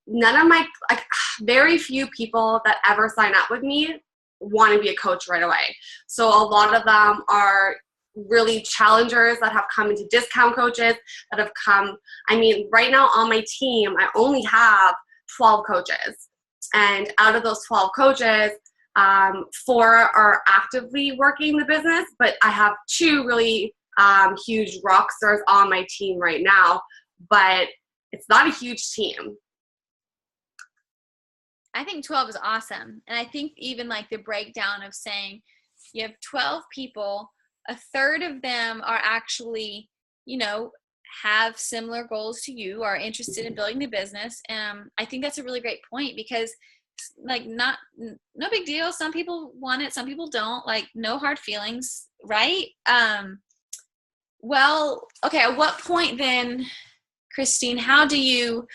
none of my, like, very few people that ever sign up with me want to be a coach right away. So a lot of them are really challengers that have come into discount coaches that have come. I mean, right now on my team, I only have 12 coaches. And out of those 12 coaches, 4 are actively working the business, but I have 2 really huge rock stars on my team right now, but it's not a huge team. I think 12 is awesome. And I think even like the breakdown of saying you have 12 people, a third of them are actually, you know, have similar goals to you, are interested in building the business. I think that's a really great point because like no big deal. Some people want it, some people don't. Like no hard feelings, right? Well, okay, at what point then, Christine, how do you,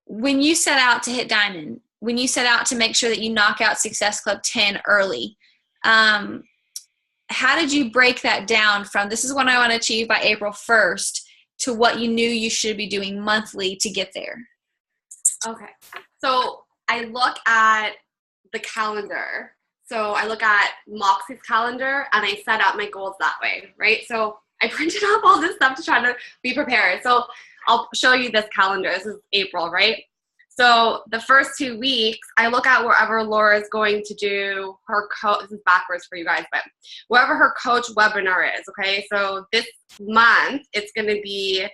when you set out to hit diamond, when you set out to make sure that you knock out Success Club 10 early, how did you break that down from this is what I want to achieve by April 1st to what you knew you should be doing monthly to get there? Okay. So I look at the calendar. So I look at Moxie's calendar and I set out my goals that way, right? So I printed up all this stuff to try to be prepared. So I'll show you this calendar. This is April, right? So the first 2 weeks, I look at wherever Laura is going to do her coach. This is backwards for you guys, but wherever her coach webinar is, okay? So this month, it's going to be,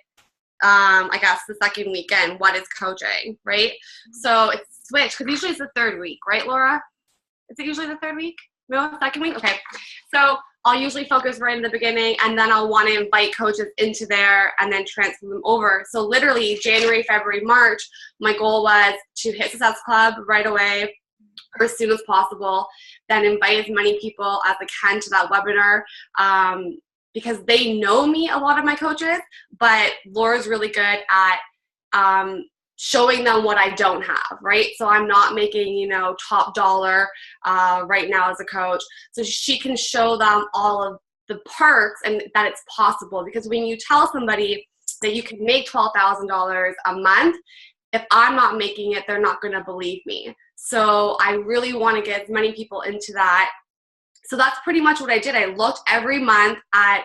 I guess, the second weekend. What is coaching, right? So it's switched because usually it's the 3rd week, right, Laura? Is it usually the 3rd week? No, 2nd week? Okay. So I'll usually focus right in the beginning, and then I'll want to invite coaches into there and then transfer them over. So literally January, February, March, my goal was to hit Success Club right away or as soon as possible, then invite as many people as I can to that webinar because they know me, a lot of my coaches, but Laura's really good at showing them what I don't have, right? So I'm not making, you know, top dollar right now as a coach. So she can show them all of the perks and that it's possible. Because when you tell somebody that you can make $12,000 a month, if I'm not making it, they're not going to believe me. So I really want to get as many people into that. So that's pretty much what I did. I looked every month at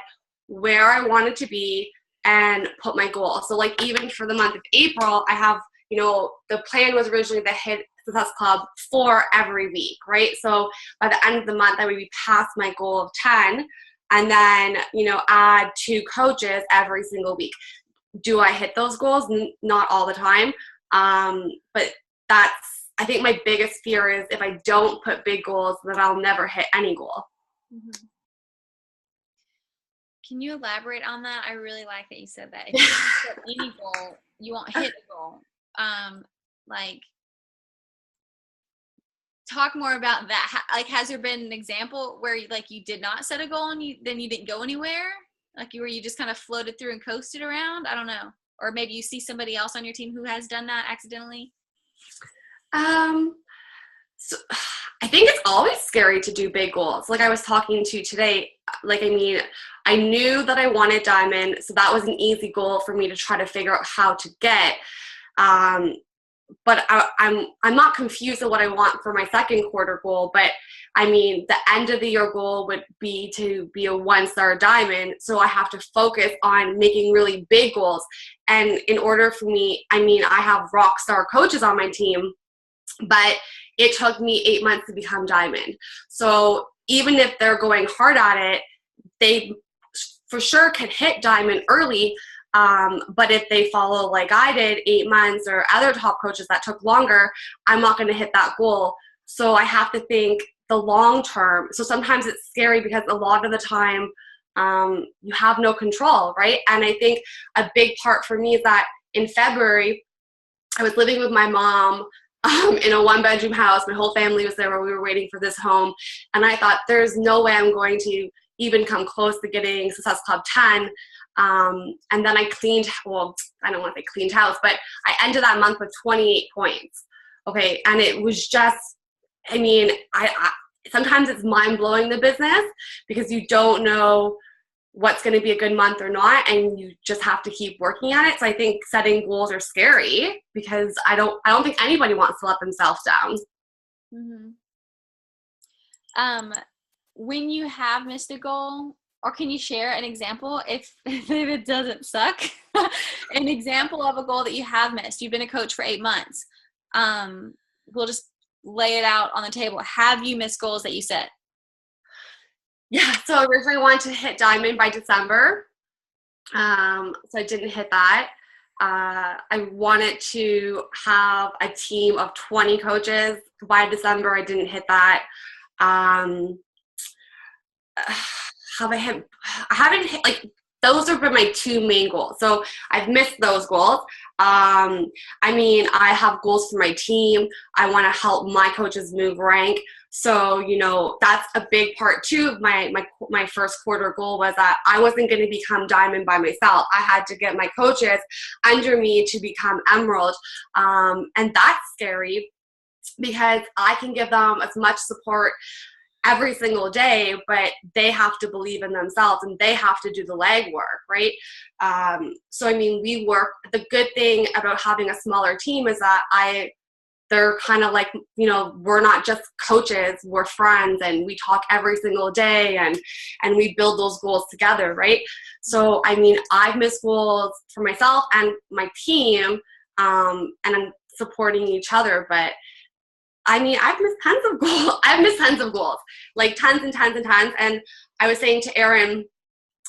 where I wanted to be and put my goal. So like even for the month of April, I have, you know, the plan was originally to hit Success Club 4 every week, right? So by the end of the month, I would be past my goal of 10 and then, you know, add 2 coaches every single week. Do I hit those goals? Not all the time. But that's, I think my biggest fear is if I don't put big goals, then I'll never hit any goal. Mm-hmm. Can you elaborate on that? I really like that you said that. If you don't set any goal, you won't hit the goal. Like, talk more about that. Like, has there been an example where like you did not set a goal and then you didn't go anywhere? Like you just kind of floated through and coasted around? I don't know. Or maybe you see somebody else on your team who has done that accidentally? So I think it's always scary to do big goals. Like I was talking to today, like, I mean, I knew that I wanted diamond, so that was an easy goal for me to try to figure out how to get. But I'm not confused at what I want for my second quarter goal, but I mean, the end of the year goal would be to be a 1-star diamond. So I have to focus on making really big goals. And in order for me, I mean, I have rock star coaches on my team, but it took me 8 months to become diamond. So even if they're going hard at it, they for sure can hit diamond early. But if they follow like I did 8 months or other top coaches that took longer, I'm not going to hit that goal. So I have to think the long term. So sometimes it's scary because a lot of the time you have no control, right? And I think a big part for me is that in February, I was living with my mom in a 1-bedroom house. My whole family was there while we were waiting for this home. And I thought, there's no way I'm going to even come close to getting Success Club 10. And then I cleaned, well, I don't want to say cleaned house, but I ended that month with 28 points. Okay. And it was just, I mean, I sometimes it's mind blowing, the business, because you don't know what's going to be a good month or not, and you just have to keep working at it. So I think setting goals are scary because I don't think anybody wants to let themselves down. Mm-hmm. When you have missed a goal, or can you share an example if it doesn't suck? An example of a goal that you have missed. You've been a coach for 8 months. We'll just lay it out on the table. Have you missed goals that you set? Yeah, so I originally wanted to hit diamond by December. So I didn't hit that. I wanted to have a team of 20 coaches by December. I didn't hit that. I haven't hit, like, those have been my 2 main goals. So I've missed those goals. I mean, I have goals for my team. I want to help my coaches move rank. So, you know, that's a big part too of my first quarter goal was that I wasn't going to become diamond by myself. I had to get my coaches under me to become emerald. And that's scary because I can give them as much support every single day, but they have to believe in themselves and they have to do the legwork, right? So, I mean, we work. The good thing about having a smaller team is that they're kind of like, you know, we're not just coaches, we're friends, and we talk every single day, and we build those goals together, right? So, I mean, I've missed goals for myself and my team, and I'm supporting each other, but I mean, I've missed tons of goals. I've missed tons of goals, like tons and tons and tons. And I was saying to Erin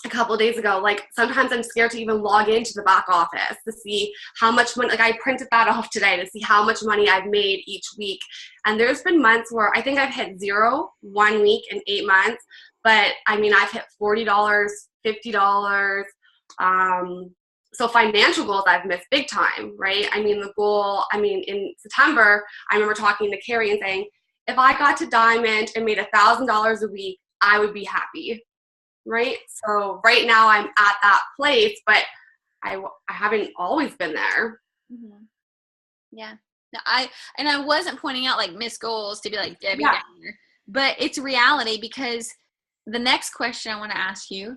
a couple of days ago, like, sometimes I'm scared to even log into the back office to see how much money, like, I printed that off today to see how much money I've made each week. And there's been months where I think I've hit 0 1 week in 8 months, but I mean, I've hit $40, $50. So financial goals I've missed big time, right? I mean, in September, I remember talking to Carrie and saying, if I got to diamond and made $1,000 a week, I would be happy, right? So right now I'm at that place, but I haven't always been there. Mm-hmm. Yeah. No, I wasn't pointing out like missed goals to be like Debbie Downer, but it's reality, because the next question I want to ask you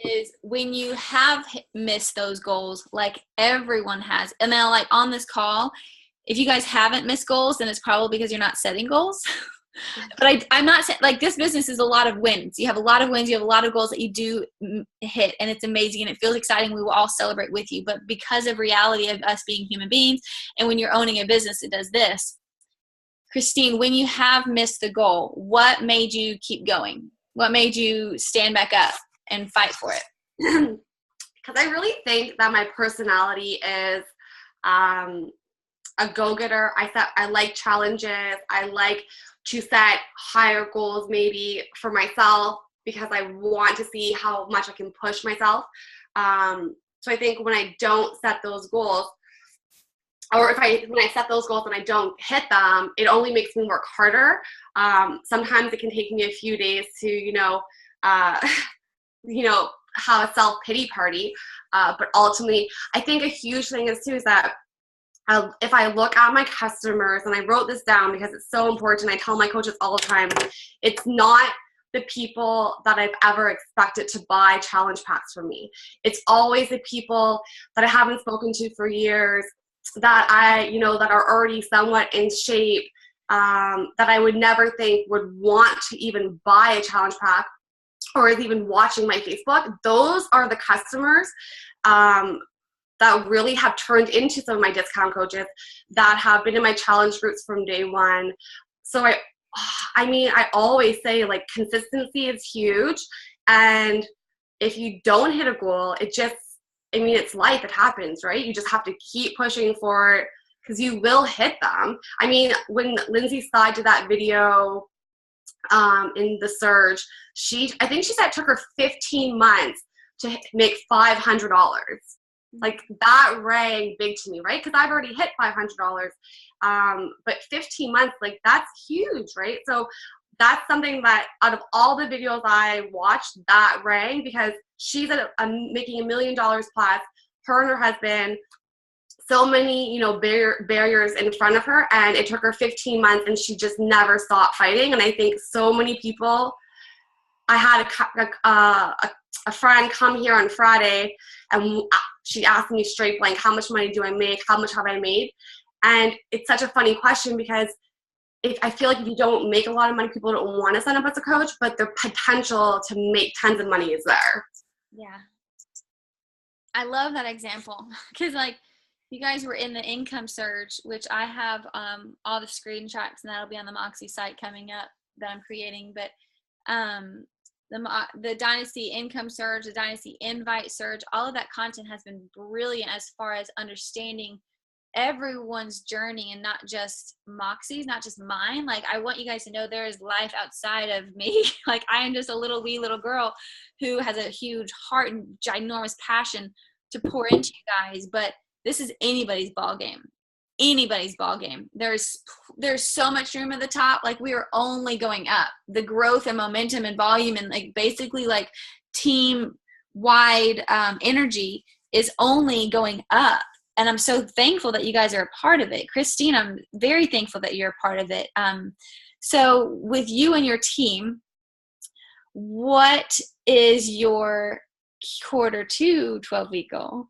is, when you have missed those goals, like everyone has, and now like on this call, if you guys haven't missed goals, then it's probably because you're not setting goals. But I'm not saying, like, this business is a lot of wins. You have a lot of wins. You have a lot of goals that you do hit, and it's amazing, and it feels exciting. We will all celebrate with you. But because of reality of us being human beings, and when you're owning a business, it does this. Christine, when you have missed the goal, what made you keep going? What made you stand back up and fight for it? Because I really think that my personality is a go-getter. I like challenges. I like to set higher goals maybe for myself because I want to see how much I can push myself. So I think when I don't set those goals, or when I set those goals and I don't hit them, it only makes me work harder. Sometimes it can take me a few days to, have a self-pity party. But ultimately, I think a huge thing is that if I look at my customers, and I wrote this down because it's so important, I tell my coaches all the time, it's not the people that I've ever expected to buy challenge packs from me. It's always the people that I haven't spoken to for years, that that are already somewhat in shape, that I would never think would want to even buy a challenge pack or is even watching my Facebook. Those are the customers that really have turned into some of my discount coaches that have been in my challenge groups from day one. So I always say, like, consistency is huge. And if you don't hit a goal, it's life, it happens, right? You just have to keep pushing for it because you will hit them. I mean, when Lindsay Sly did that video in the surge, I think she said it took her 15 months to make $500. Like, that rang big to me, right? Because I've already hit $500. But 15 months, like, that's huge, right? So that's something that out of all the videos I watched, that rang, because she's making $1 million plus, her and her husband, so many, barriers in front of her, and it took her 15 months, and she just never stopped fighting. And I think so many people, I had a a friend come here on Friday, and she asked me straight blank, how much money do I make? How much have I made? And it's such a funny question because I feel like if you don't make a lot of money, people don't want to sign up as a coach, but the potential to make tons of money is there. Yeah. I love that example because like you guys were in the income surge, which I have all the screenshots, and that'll be on the Moxie site coming up that I'm creating. But the Dynasty income surge, the Dynasty invite surge, all of that content has been brilliant as far as understanding everyone's journey and not just Moxie's, not just mine. Like, I want you guys to know there is life outside of me. Like, I am just a wee little girl who has a huge heart and ginormous passion to pour into you guys. But this is anybody's ball game. Anybody's ball game. There's so much room at the top. Like, we are only going up. The growth and momentum and volume and like basically like team wide energy is only going up. And I'm so thankful that you guys are a part of it. Christine, I'm very thankful that you're a part of it. So with you and your team, what is your Q2 12-week goal?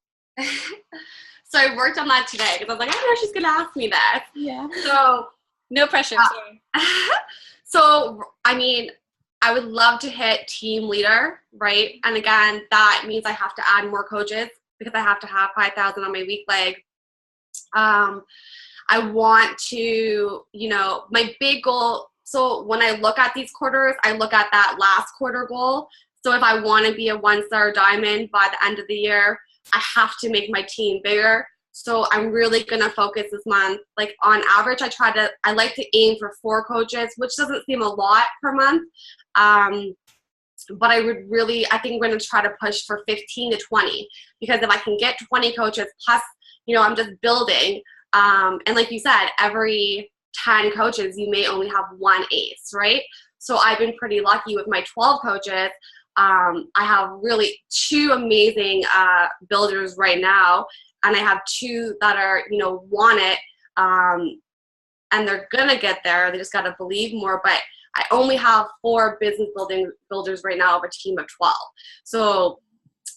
So I worked on that today because I was like, I know she's going to ask me that. Yeah. So no pressure. So, I mean, I would love to hit team leader, right? And again, that means I have to add more coaches because I have to have 5,000 on my weak leg. I want to, my big goal. So when I look at these quarters, I look at that last quarter goal. So if I want to be a 1-star diamond by the end of the year, I have to make my team bigger. So I'm really going to focus this month. Like on average, I like to aim for 4 coaches, which doesn't seem a lot per month. But I think I'm going to try to push for 15 to 20, because if I can get 20 coaches plus, I'm just building. And like you said, every 10 coaches, you may only have 1 ace, right? So I've been pretty lucky with my 12 coaches. I have really 2 amazing builders right now, and I have 2 that are, want it, and they're going to get there. They just got to believe more. But I only have 4 business builders right now of a team of 12. So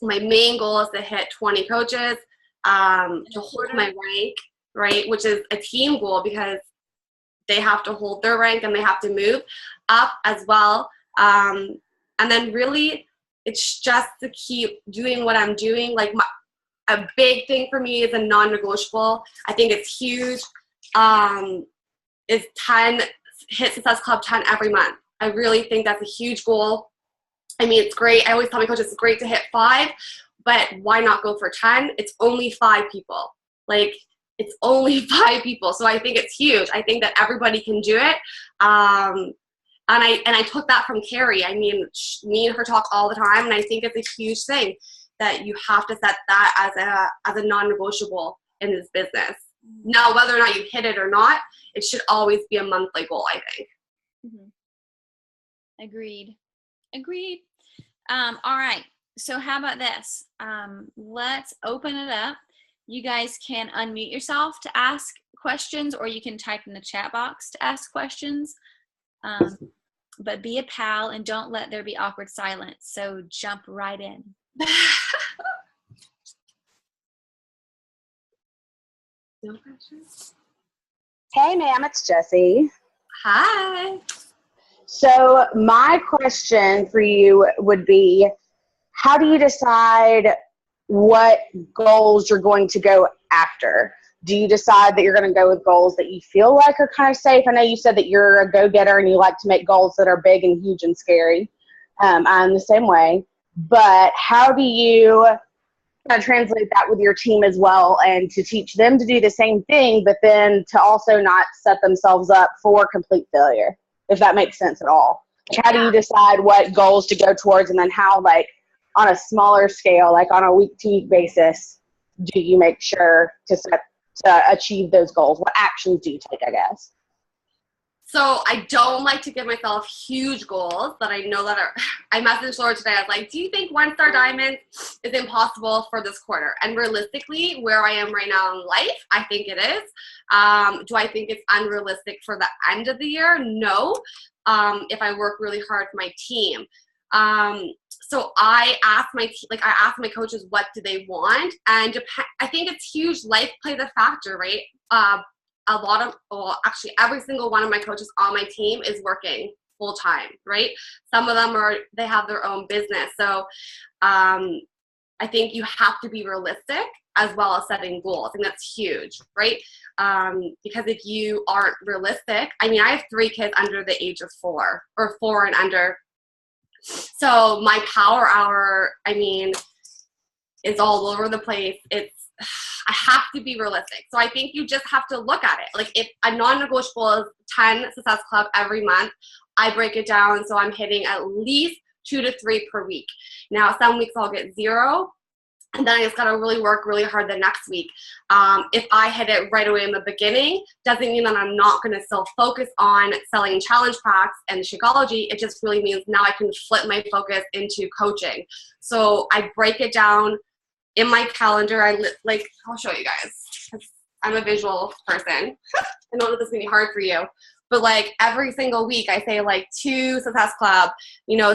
my main goal is to hit 20 coaches, to hold my rank, right, which is a team goal because they have to hold their rank and they have to move up as well. And then really it's just to keep doing what I'm doing. Like a big thing for me is a non-negotiable. I think it's huge. Is 10 hit Success Club 10 every month. I really think that's a huge goal. I mean, it's great. I always tell my coaches it's great to hit 5, but why not go for 10? It's only 5 people. Like, it's only 5 people. So I think it's huge. I think that everybody can do it. And I took that from Carrie. I mean, me and her talk all the time, and I think it's a huge thing that you have to set that as a non-negotiable in this business. Now, whether or not you hit it or not, it should always be a monthly goal, I think. Mm-hmm. Agreed. All right. So how about this? Let's open it up. You guys can unmute yourself to ask questions, or you can type in the chat box to ask questions. But be a pal and don't let there be awkward silence. So jump right in. No questions. Hey, ma'am, it's Jessie. Hi. So my question for you would be, how do you decide what goals you're going to go after? Do you decide that you're going to go with goals that you feel like are kind of safe? I know you said that you're a go-getter and you like to make goals that are big and huge and scary. I'm the same way. But how do you kind of translate that with your team as well, and to teach them to do the same thing, but then to also not set themselves up for complete failure, if that makes sense at all? Like, how do you decide what goals to go towards, and then how, like, on a smaller scale, like on a week-to-week basis, do you make sure to achieve those goals? What actions do you take, I guess? So I don't like to give myself huge goals that I know that I messaged Laura today. I was like, do you think 1-star diamond is impossible for this quarter? And realistically, where I am right now in life, I think it is. Do I think it's unrealistic for the end of the year? No. If I work really hard for my team. So I asked I asked my coaches what do they want, and I think it's huge. Life plays a factor, right? Actually, every single one of my coaches on my team is working full time, right? Some of them they have their own business. So I think you have to be realistic as well as setting goals. I think that's huge, right? Because if you aren't realistic, I mean, I have 3 kids under the age of 4 or 4 and under. So my power hour, I mean, is all over the place. I have to be realistic. So I think you just have to look at it. Like if a non-negotiable is 10 Success Club every month, I break it down so I'm hitting at least 2 to 3 per week. Now, some weeks I'll get 0, and then I just got to really work really hard the next week. If I hit it right away in the beginning, doesn't mean that I'm not going to still focus on selling challenge packs and Shakeology. It just really means now I can flip my focus into coaching. So I break it down in my calendar. I'll show you guys. I'm a visual person. I know that this is going to be hard for you. But like every single week I say like 2 Success Club, 6,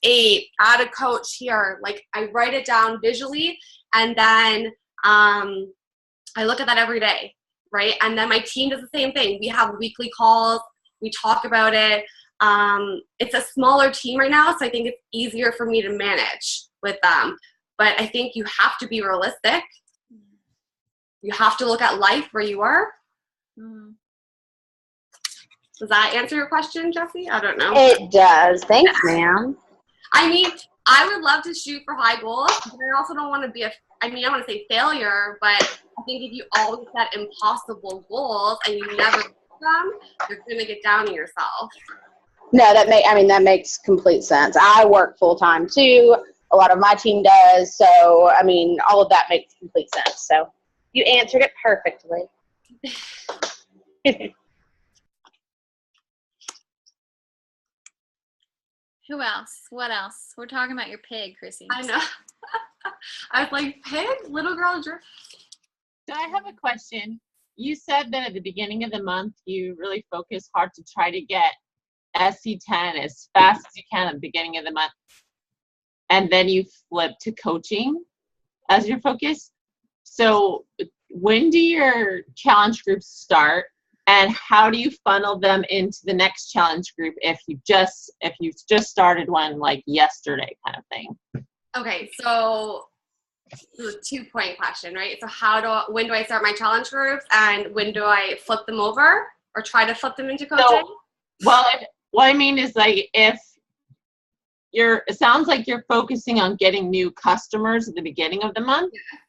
8, add a coach here. Like I write it down visually, and then I look at that every day, right? And then my team does the same thing. We have weekly calls. We talk about it. It's a smaller team right now, so I think it's easier for me to manage with them. But I think you have to be realistic. You have to look at life where you are. Mm. Does that answer your question, Jessie? I don't know. It does. Thanks, ma'am. I mean, I would love to shoot for high goals, but I also don't want to be I don't want to say failure, but I think if you always set impossible goals and you never hit them, you're going to get down on yourself. No, that makes complete sense. I work full time too. A lot of my team does. So, I mean, all of that makes complete sense. So you answered it perfectly. Who else? What else? We're talking about your pig, Chrissy. I know. I was like, pig? Little girl. So I have a question. You said that at the beginning of the month, you really focus hard to try to get SC10 as fast as you can at the beginning of the month. And then you flip to coaching as your focus. So when do your challenge groups start? And how do you funnel them into the next challenge group if you've just started one like yesterday kind of thing? Okay, so this is a 2-point question, right? So when do I start my challenge groups, and when do I flip them over or try to flip them into coaching? So, what I mean is like it sounds like you're focusing on getting new customers at the beginning of the month. Yeah.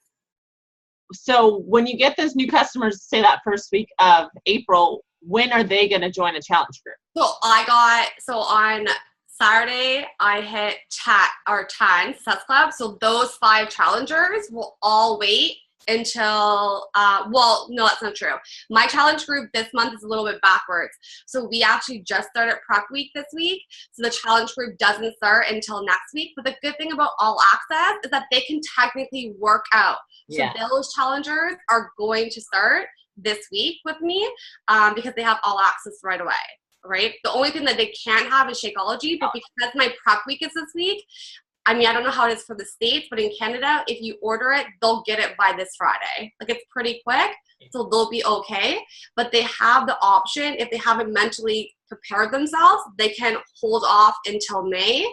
So when you get those new customers, say that first week of April, when are they going to join a challenge group? So on Saturday, I hit 10 Success Club. So those 5 challengers will all wait until, no, that's not true. My challenge group this month is a little bit backwards. So we actually just started prep week this week. So the challenge group doesn't start until next week. But the good thing about all access is that they can technically work out. So those challengers are going to start this week with me because they have all access right away. Right? The only thing that they can't have is Shakeology, but because my prep week is this week, I mean, I don't know how it is for the States, but in Canada, if you order it, they'll get it by this Friday. Like, it's pretty quick, so they'll be okay. But they have the option, if they haven't mentally prepared themselves, they can hold off until May.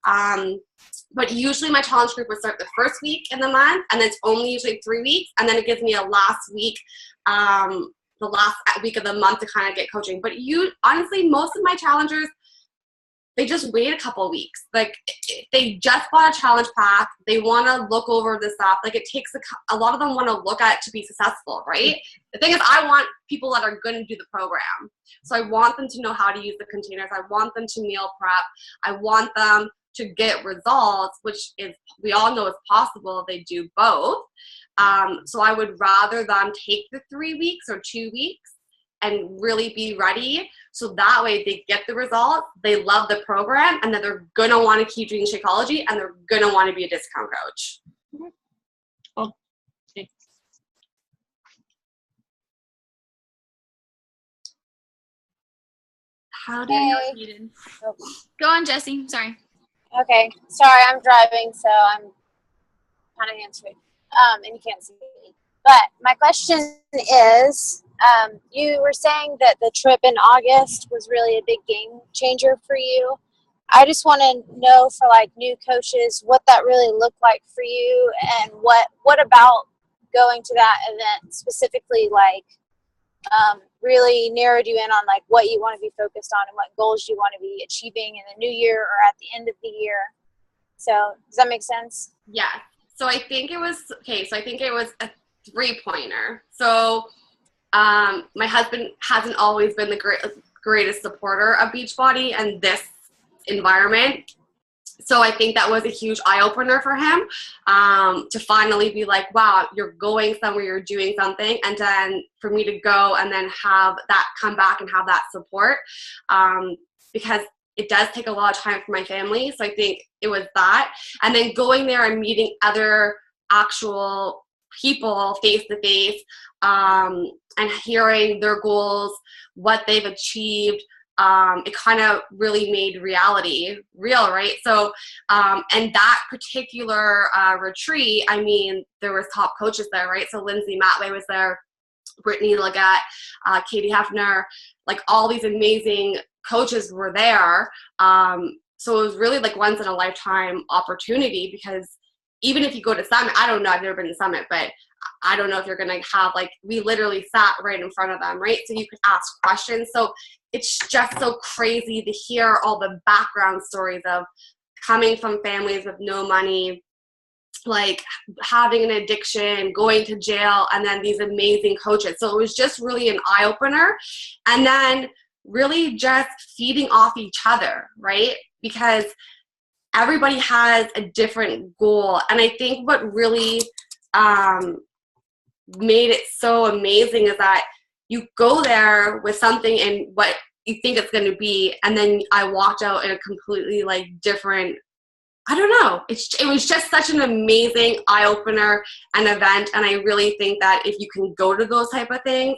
But usually my challenge group would start the first week in the month, and it's only usually 3 weeks, and then it gives me a last week, the last week of the month to kind of get coaching. But honestly, most of my challengers, they just wait a couple weeks. Like, they just bought a challenge pack. They want to look over the stuff. Like, it takes a lot of them want to look at it to be successful, right? The thing is, I want people that are going to do the program. So I want them to know how to use the containers. I want them to meal prep. I want them to get results, which is, we all know is possible if they do both. So I would rather them take the 3 weeks or 2 weeks and really be ready. So that way they get the results, they love the program, and then they're going to want to keep doing Shakeology, and they're going to want to be a discount coach. Oh, thanks. How do you Go on, Jessie. Sorry. Okay, sorry, I'm driving, so I'm kind of hands-free, and you can't see me. But my question is, you were saying that the trip in August was really a big game changer for you. I just want to know for like new coaches what that really looked like for you, and what about going to that event specifically really narrowed you in on like what you want to be focused on and what goals you want to be achieving in the new year or at the end of the year. So does that make sense? Yeah. So I think it was a 3-pointer. So my husband hasn't always been the greatest supporter of Beachbody and this environment. So I think that was a huge eye-opener for him, to finally be like, wow, you're going somewhere, you're doing something, and then for me to go and then have that come back and have that support, because it does take a lot of time for my family. So I think it was that. And then going there and meeting other actual people face-to-face, and hearing their goals, what they've achieved, it kind of really made reality real, right? So, and that particular retreat, I mean, there was top coaches there, right? So Lindsay Matway was there, Brittany Leggett, Katie Hefner, like all these amazing coaches were there. So it was really like once in a lifetime opportunity, because even if you go to Summit, I don't know, I've never been to Summit, but I don't know if you're going to have, like, we literally sat right in front of them, right? So you could ask questions. So it's just so crazy to hear all the background stories of coming from families with no money, like having an addiction, going to jail, and then these amazing coaches. So it was just really an eye-opener. And then really just feeding off each other, right? Because everybody has a different goal. And I think what really made it so amazing is that you go there with something and what you think it's going to be, and then I walked out in a completely like different, I don't know, it was just such an amazing eye-opener and event. And I really think that if you can go to those type of things,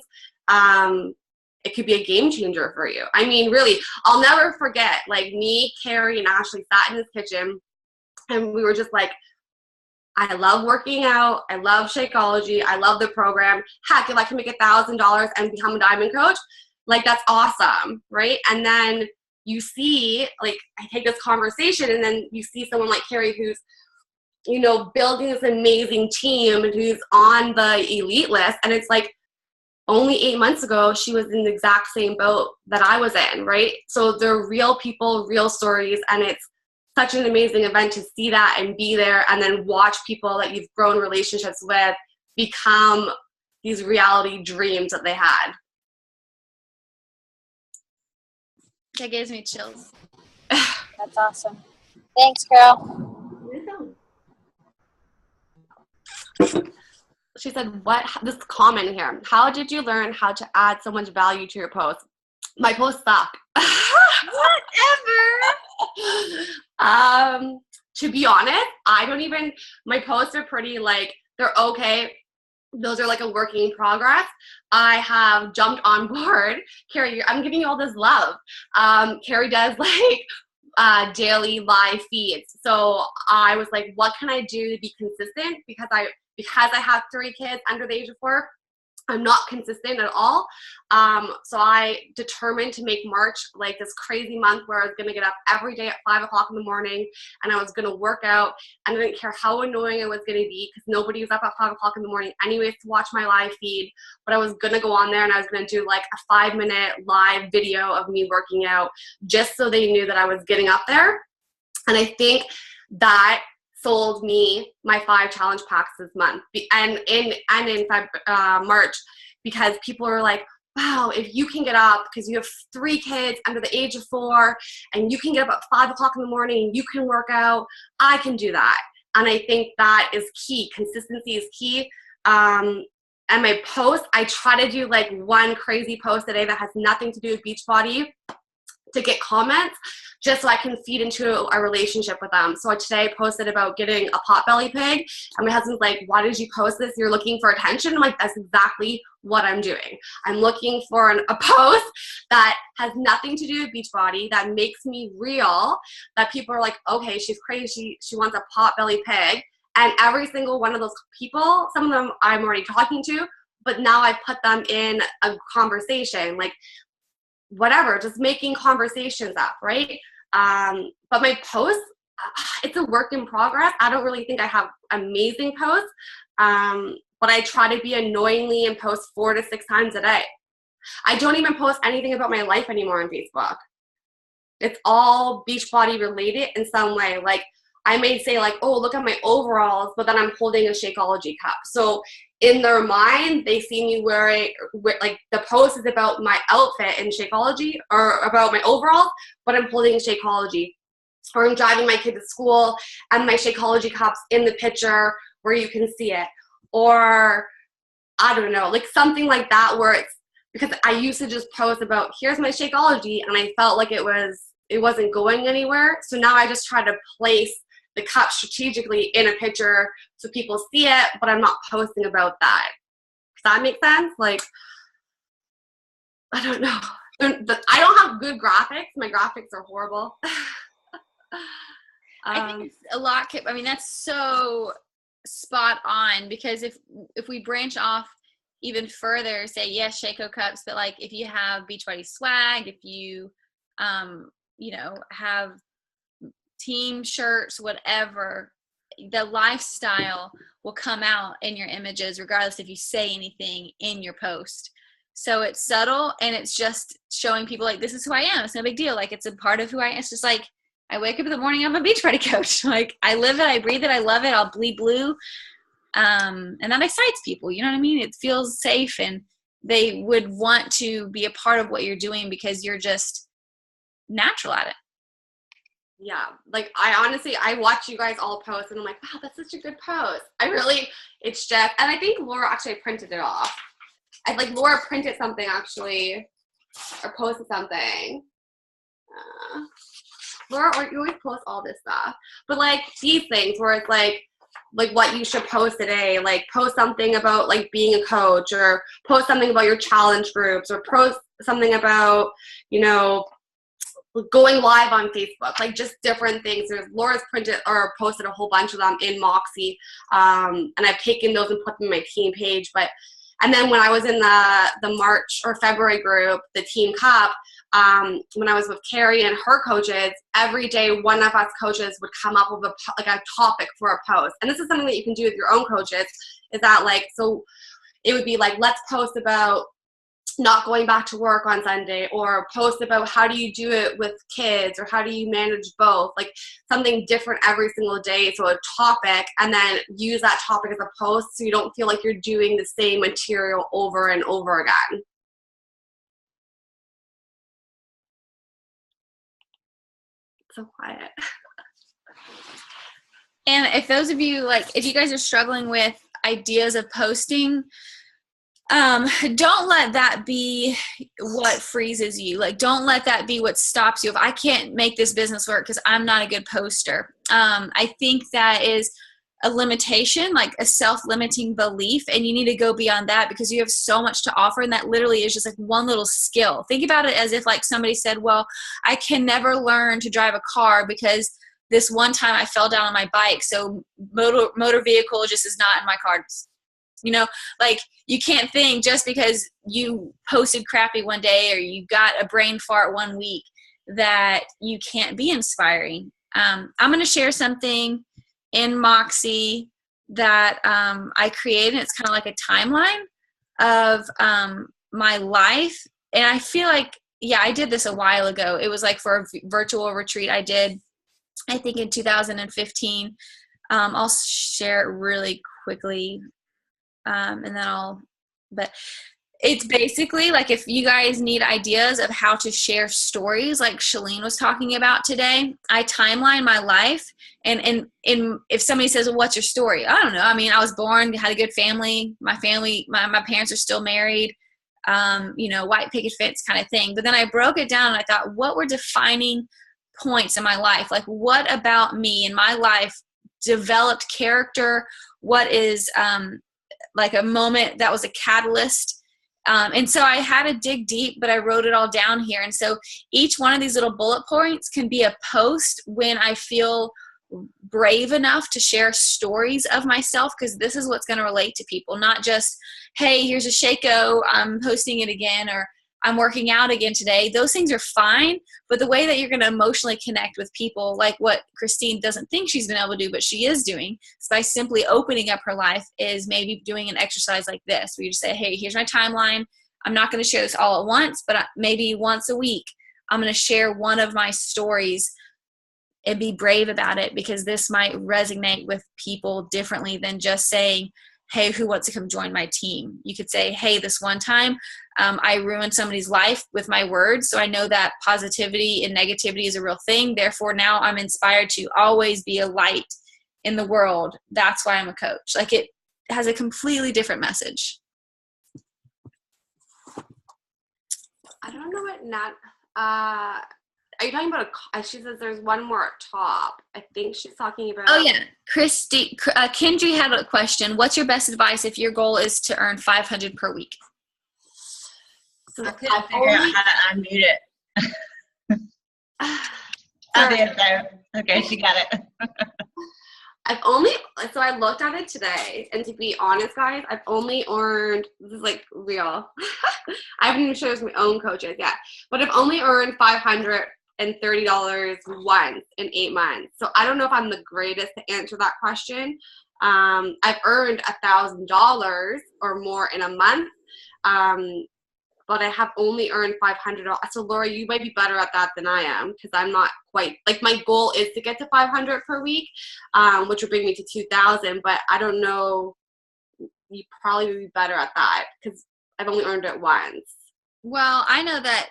it could be a game changer for you. I mean, really, I'll never forget, like, me, Carrie, and Ashley sat in this kitchen, and we were just like, I love working out. I love Shakeology. I love the program. Heck, if I can make $1,000 and become a diamond coach, like, that's awesome, right? And then you see, like, I take this conversation, and then you see someone like Carrie who's, you know, building this amazing team and who's on the elite list. And it's like, only 8 months ago, she was in the exact same boat that I was in, right? So they're real people, real stories, and it's such an amazing event to see that and be there and then watch people that you've grown relationships with become these reality dreams that they had. That gives me chills. That's awesome. Thanks, girl. She said, this comment here, how did you learn how to add so much value to your posts? My posts suck. Whatever. To be honest, my posts are pretty, like, they're okay. Those are like a work in progress. I have jumped on board. Carrie, I'm giving you all this love. Carrie does like daily live feeds. So I was like, what can I do to be consistent? Because I have 3 kids under the age of 4. I'm not consistent at all. So I determined to make March like this crazy month where I was going to get up every day at 5 o'clock in the morning, and I was going to work out. And I didn't care how annoying it was going to be, because nobody was up at 5 o'clock in the morning anyways to watch my live feed. But I was going to go on there and I was going to do like a 5-minute live video of me working out, just so they knew that I was getting up there. And I think that sold me my 5 challenge packs this month and in March, because people are like, wow, if you can get up, because you have 3 kids under the age of 4 and you can get up at 5 o'clock in the morning and you can work out, I can do that. And I think that is key. Consistency is key. And my post, I try to do like one crazy post a day that has nothing to do with Beachbody to get comments, just so I can feed into a relationship with them. So today I posted about getting a potbelly pig, and my husband's like, why did you post this? You're looking for attention? I'm like, that's exactly what I'm doing. I'm looking for a post that has nothing to do with Beachbody, that makes me real, that people are like, okay, she's crazy, she wants a pot-belly pig. And every single one of those people, some of them I'm already talking to, but now I put them in a conversation, like whatever, just making conversations up, right? But my posts, it's a work in progress. I don't really think I have amazing posts, but I try to be annoyingly and post 4 to 6 times a day. I don't even post anything about my life anymore on Facebook. It's all Beachbody related in some way. Like I may say like, oh, look at my overalls, but then I'm holding a Shakeology cup. So in their mind, they see me wearing, like the post is about my outfit in Shakeology or about my overalls, but I'm holding a Shakeology. Or I'm driving my kid to school and my Shakeology cup's in the picture where you can see it. Or I don't know, like something like that where it's, because I used to just post about here's my Shakeology and I felt like it wasn't going anywhere. So now I just try to place the cup strategically in a picture so people see it, but I'm not posting about that. Does that make sense? Like, I don't know. I don't have good graphics. My graphics are horrible. I think it's a lot. I mean, that's so spot on, because if we branch off even further, say yes, Shaco cups, but like if you have Beachbody swag, if you have team shirts, whatever, the lifestyle will come out in your images regardless if you say anything in your post. So it's subtle and it's just showing people like, this is who I am. It's no big deal. Like it's a part of who I am. It's just like, I wake up in the morning, I'm a Beachbody coach. Like I live it, I breathe it, I love it, I'll bleed blue. And that excites people, you know what I mean? It feels safe and they would want to be a part of what you're doing because you're just natural at it. Yeah, like I watch you guys all post and I'm like, wow, that's such a good post. It's just, and I think Laura actually printed it off. Laura printed something actually, or posted something. Laura, or you always post all this stuff, but like these things where it's like what you should post today, like post something about like being a coach, or post something about your challenge groups, or post something about, going live on Facebook, like just different things. Laura's printed or posted a whole bunch of them in Moxie, and I've taken those and put them in my team page. And then when I was in the March or February group, the Team Cup, when I was with Carrie and her coaches, every day one of us coaches would come up with a topic for a post. And this is something that you can do with your own coaches, is that so it would be like, let's post about not going back to work on Sunday, or post about how do you do it with kids, or how do you manage both, like something different every single day. So a topic, and then use that topic as a post so you don't feel like you're doing the same material over and over again. So quiet. And if those of you, if you guys are struggling with ideas of posting, don't let that be what freezes you. Don't let that be what stops you. If I can't make this business work because I'm not a good poster, I think that is a limitation, like a self-limiting belief, and you need to go beyond that because you have so much to offer, and that literally is just like one little skill. Think about it as if somebody said, well, I can never learn to drive a car because this one time I fell down on my bike, so motor vehicle just is not in my cards. You can't think just because you posted crappy one day or you got a brain fart one week that you can't be inspiring. I'm going to share something in Moxie that I created. It's kind of like a timeline of my life. And I feel like, I did this a while ago. It was for a virtual retreat I did, I think in 2015. I'll share it really quickly. And then but it's basically if you guys need ideas of how to share stories like Shalene was talking about today, I timeline my life. And if somebody says, well, what's your story? I don't know. I mean, I was born, had a good family. My parents are still married, white picket fence kind of thing. But then I broke it down and I thought, what were defining points in my life? What about me in my life developed character? What is, a moment that was a catalyst And so I had to dig deep, but I wrote it all down here. And so each one of these little bullet points can be a post when I feel brave enough to share stories of myself, because this is what's going to relate to people, not just, hey, here's a Shaco, I'm posting it again, or I'm working out again today. Those things are fine, but the way that you're going to emotionally connect with people, like what Christine doesn't think she's been able to do, but she is doing, is by simply opening up her life, is maybe doing an exercise like this, where you just say, hey, here's my timeline. I'm not going to share this all at once, but maybe once a week, I'm going to share one of my stories and be brave about it, because this might resonate with people differently than just saying, hey, who wants to come join my team? You could say, hey, this one time I ruined somebody's life with my words, so I know that positivity and negativity is a real thing. Therefore, now I'm inspired to always be a light in the world. That's why I'm a coach. Like, it has a completely different message. I don't know what are you talking about she says there's one more at top. I think she's talking about. Oh yeah, Kendry had a question. What's your best advice if your goal is to earn $500 per week? So I couldn't figure out how to unmute it. I did though. Okay, she got it. So I looked at it today, and to be honest, guys, I've only earned, this is like real. I haven't even chosen my own coaches yet, but I've only earned $530 once in 8 months. So I don't know if I'm the greatest to answer that question. I've earned $1,000 or more in a month, but I have only earned $500. So Laura, you might be better at that than I am, because I'm not quite, like, my goal is to get to $500 per week, which would bring me to $2,000. But I don't know. You probably would be better at that, because I've only earned it once. Well, I know that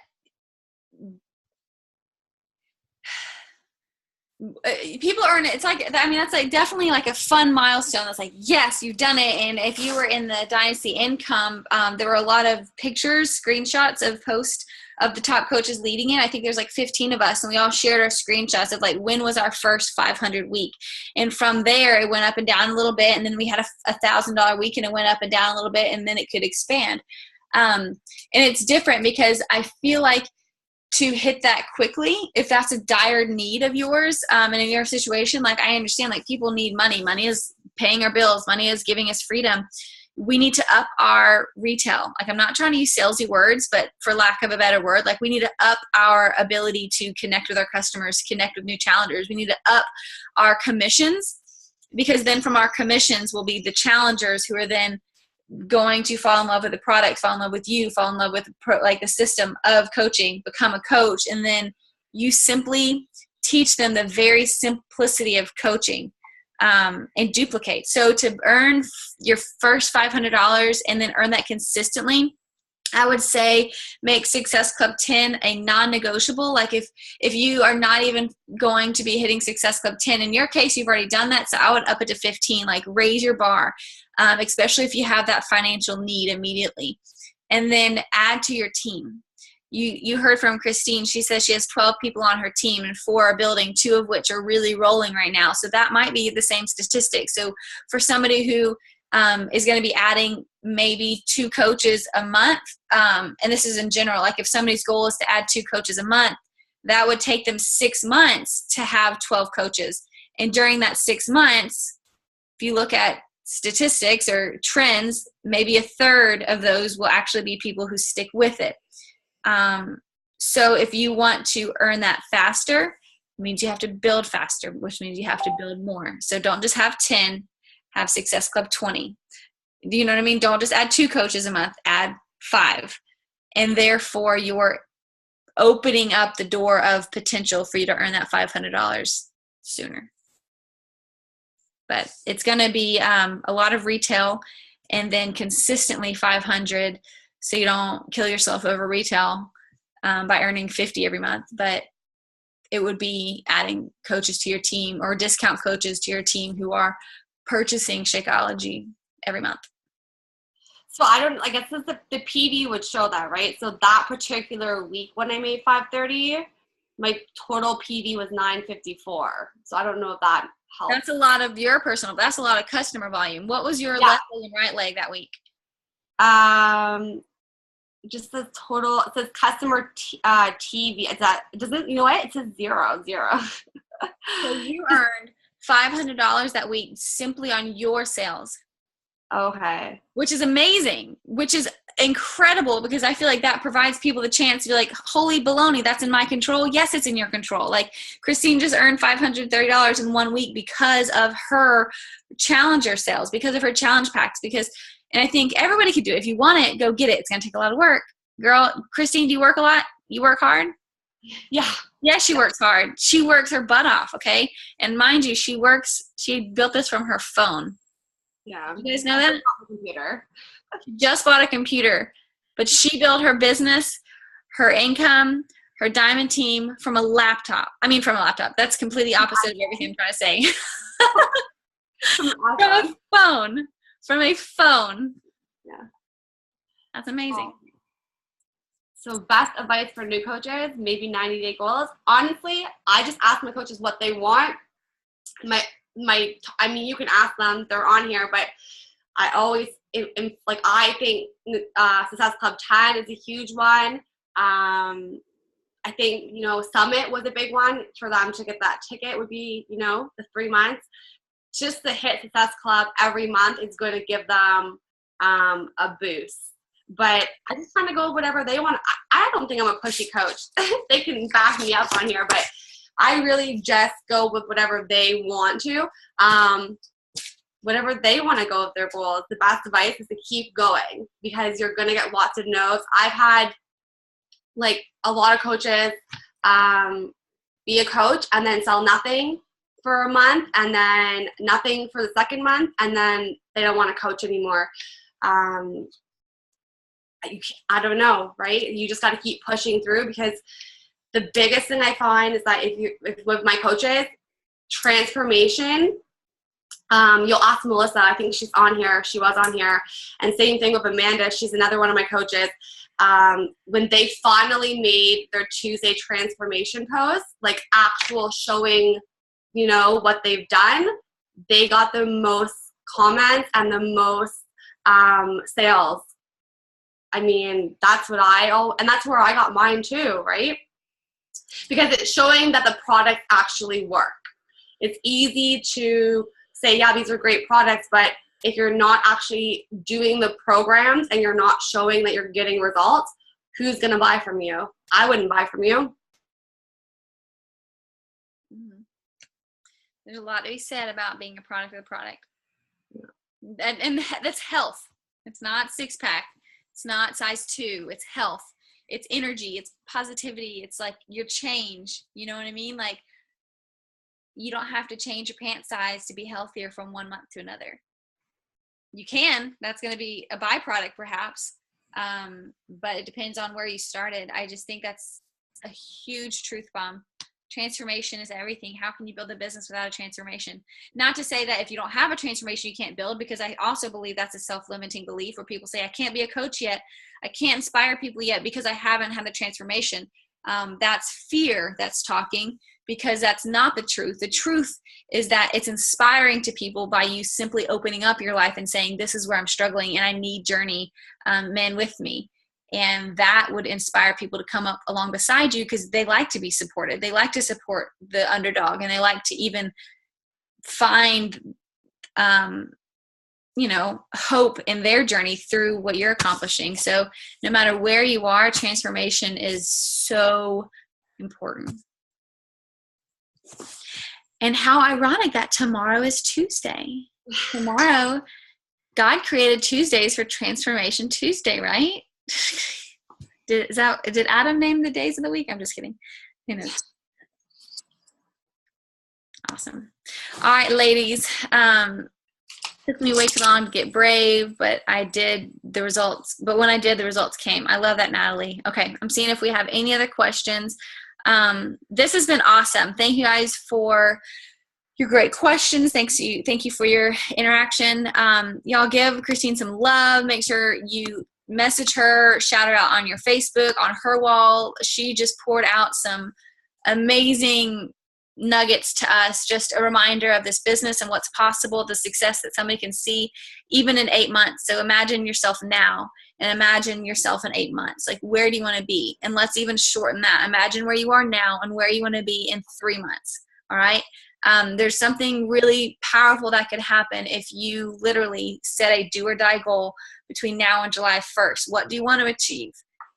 people earn it. It's like, I mean, that's like definitely like a fun milestone. That's like, yes, you've done it. And if you were in the Dynasty Income, there were a lot of pictures, screenshots of posts of the top coaches leading it. I think there's like 15 of us, and we all shared our screenshots of like, when was our first 500 week? And from there, it went up and down a little bit. And then we had a $1,000 week, and it went up and down a little bit, and then it could expand. And it's different, because I feel like to hit that quickly, if that's a dire need of yours, and in your situation, like, I understand, like, people need money. Money is paying our bills. Money is giving us freedom. We need to up our retail. Like, I'm not trying to use salesy words, but for lack of a better word, like, we need to up our ability to connect with our customers, connect with new challengers. We need to up our commissions, because then from our commissions will be the challengers who are then going to fall in love with the product, fall in love with you, fall in love with the system of coaching, become a coach, and then you simply teach them the very simplicity of coaching, and duplicate. So to earn your first $500 and then earn that consistently, I would say make Success Club 10 a non-negotiable. Like, if you are not even going to be hitting Success Club 10, in your case, you've already done that. So I would up it to 15, like, raise your bar, especially if you have that financial need immediately. And then add to your team. You heard from Christine. She says she has 12 people on her team, and 4 are building, 2 of which are really rolling right now. So that might be the same statistic. So for somebody who is going to be adding maybe 2 coaches a month, and this is in general, like, if somebody's goal is to add 2 coaches a month, that would take them 6 months to have 12 coaches. And during that 6 months, if you look at statistics or trends, maybe a third of those will actually be people who stick with it. So if you want to earn that faster, it means you have to build faster, which means you have to build more. So don't just have 10, have Success Club 20. Do you know what I mean? Don't just add 2 coaches a month, add 5. And therefore you're opening up the door of potential for you to earn that $500 sooner. But it's going to be a lot of retail, and then consistently 500, so you don't kill yourself over retail by earning 50 every month. But it would be adding coaches to your team, or discount coaches to your team who are purchasing Shakeology every month. So I guess the PD would show that, right? So that particular week when I made 530, my total PD was 954. So I don't know if that helps. That's a lot of your personal, that's a lot of customer volume. What was your left leg and right leg that week? just says total. It says customer TV. Is that, it doesn't, you know what? It says 0. So you earned $500 that week simply on your sales. Okay. Which is amazing, which is incredible, because I feel like that provides people the chance to be like, holy baloney, that's in my control. Yes, it's in your control. Like Christine just earned $530 in 1 week because of her challenger sales, because of her challenge packs, and I think everybody could do it. If you want it, go get it. It's going to take a lot of work. Girl, Christine, do you work a lot? You work hard? Yeah. Yeah, she works hard. She works her butt off, okay? And mind you, she built this from her phone. Yeah. You guys know that? Computer. She just bought a computer, but she built her business, her income, her diamond team from a laptop. That's completely opposite of everything I'm trying to say. From a phone. Yeah. That's amazing. So best advice for new coaches, maybe 90-day goals. Honestly, I just ask my coaches what they want. I mean, you can ask them, they're on here, but I always, I think Success Club 10 is a huge one. I think, Summit was a big one for them to get that ticket would be, the 3 months. Just to hit Success Club every month is going to give them a boost. But I just kind of go whatever they want. I don't think I'm a pushy coach. They can back me up on here, but I really just go with whatever they want to. Whatever they want to go with their goals. The best advice is to keep going, because you're going to get lots of no's. I've had a lot of coaches be a coach and then sell nothing for a month, and then nothing for the second month, and then they don't want to coach anymore. I don't know, right? You just got to keep pushing through, because the biggest thing I find is that if with my coaches, transformation, you'll ask Melissa, I think she's on here, she was on here, and same thing with Amanda, she's another one of my coaches. When they finally made their Tuesday transformation post, actual showing, what they've done, they got the most comments and the most sales. I mean, that's where I got mine too, right? Because it's showing that the products actually work. It's easy to say, yeah, these are great products, but if you're not actually doing the programs and you're not showing that you're getting results, who's going to buy from you? I wouldn't buy from you. Mm-hmm. There's a lot to be said about being a product of the product. Yeah. And that's health. It's not six pack. It's not size 2. It's health. It's energy. It's positivity. It's your change. You know what I mean? You don't have to change your pant size to be healthier from 1 month to another. You can. That's going to be a byproduct perhaps. But it depends on where you started. I just think that's a huge truth bomb. Transformation is everything. How can you build a business without a transformation? Not to say that if you don't have a transformation, you can't build, because I also believe that's a self-limiting belief where people say, I can't be a coach yet. I can't inspire people yet because I haven't had the transformation. That's fear that's talking, because that's not the truth. The truth is that it's inspiring to people by you simply opening up your life and saying, this is where I'm struggling and I need journey men with me. And that would inspire people to come up along beside you, because they like to be supported. They like to support the underdog, and they like to even find, hope in their journey through what you're accomplishing. So no matter where you are, transformation is so important. And how ironic that tomorrow is Tuesday. Tomorrow, God created Tuesdays for Transformation Tuesday, right? Did Adam name the days of the week? I'm just kidding. Who knows? Awesome. All right, ladies. Took me way too long to get brave, but I did the results. But when I did, the results came. I love that, Natalie. Okay, I'm seeing if we have any other questions. This has been awesome. Thank you guys for your great questions. Thank you for your interaction. Y'all give Christine some love. Make sure you message her, shout her out on your Facebook, on her wall. She just poured out some amazing nuggets to us, just a reminder of this business and what's possible, the success that somebody can see even in 8 months. So imagine yourself now. and imagine yourself in 8 months. Like, where do you want to be? And let's even shorten that. Imagine where you are now and where you want to be in 3 months. All right. There's something really powerful that could happen if you literally set a do or die goal between now and July 1st. What do you want to achieve?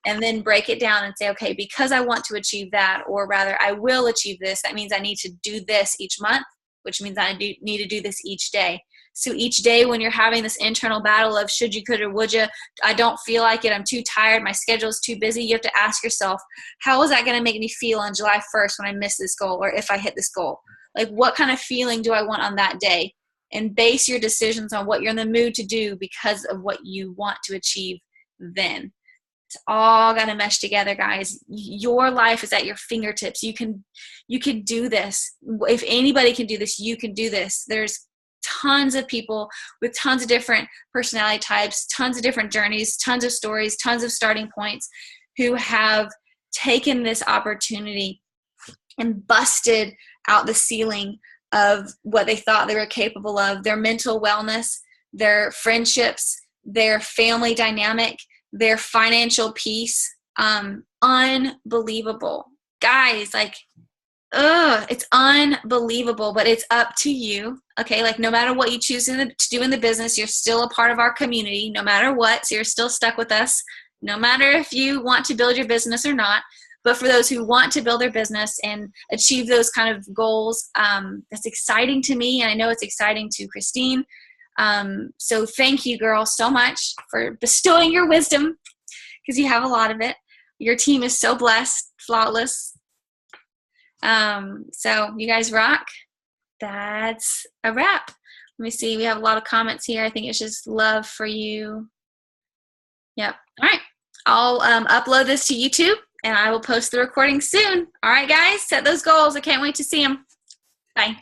And then break it down and say, okay, because I want to achieve that, or rather I will achieve this, that means I need to do this each month, which means I need to do this each day. So each day when you're having this internal battle of should you, could, or would you, I don't feel like it, I'm too tired, my schedule's too busy, you have to ask yourself, how is that going to make me feel on July 1st when I miss this goal, or if I hit this goal? Like, what kind of feeling do I want on that day? And base your decisions on what you're in the mood to do because of what you want to achieve then. It's all got to mesh together, guys. Your life is at your fingertips. You can do this. If anybody can do this, you can do this. There's tons of people with tons of different personality types, tons of different journeys, tons of stories, tons of starting points who have taken this opportunity and busted out the ceiling of what they thought they were capable of, their mental wellness, their friendships, their family dynamic, their financial peace. Unbelievable. Guys, like, it's unbelievable, but it's up to you. Okay, like, no matter what you choose to do in the business, you're still a part of our community, no matter what. So you're still stuck with us, no matter if you want to build your business or not. But for those who want to build their business and achieve those kind of goals, that's exciting to me, and I know it's exciting to Christine. So thank you, girl, so much for bestowing your wisdom, because you have a lot of it. Your team is so blessed, flawless. So you guys rock. That's a wrap. Let me see. We have a lot of comments here. I think it's just love for you. Yep. All right. I'll upload this to YouTube, and I will post the recording soon. All right, guys, set those goals. I can't wait to see them. Bye.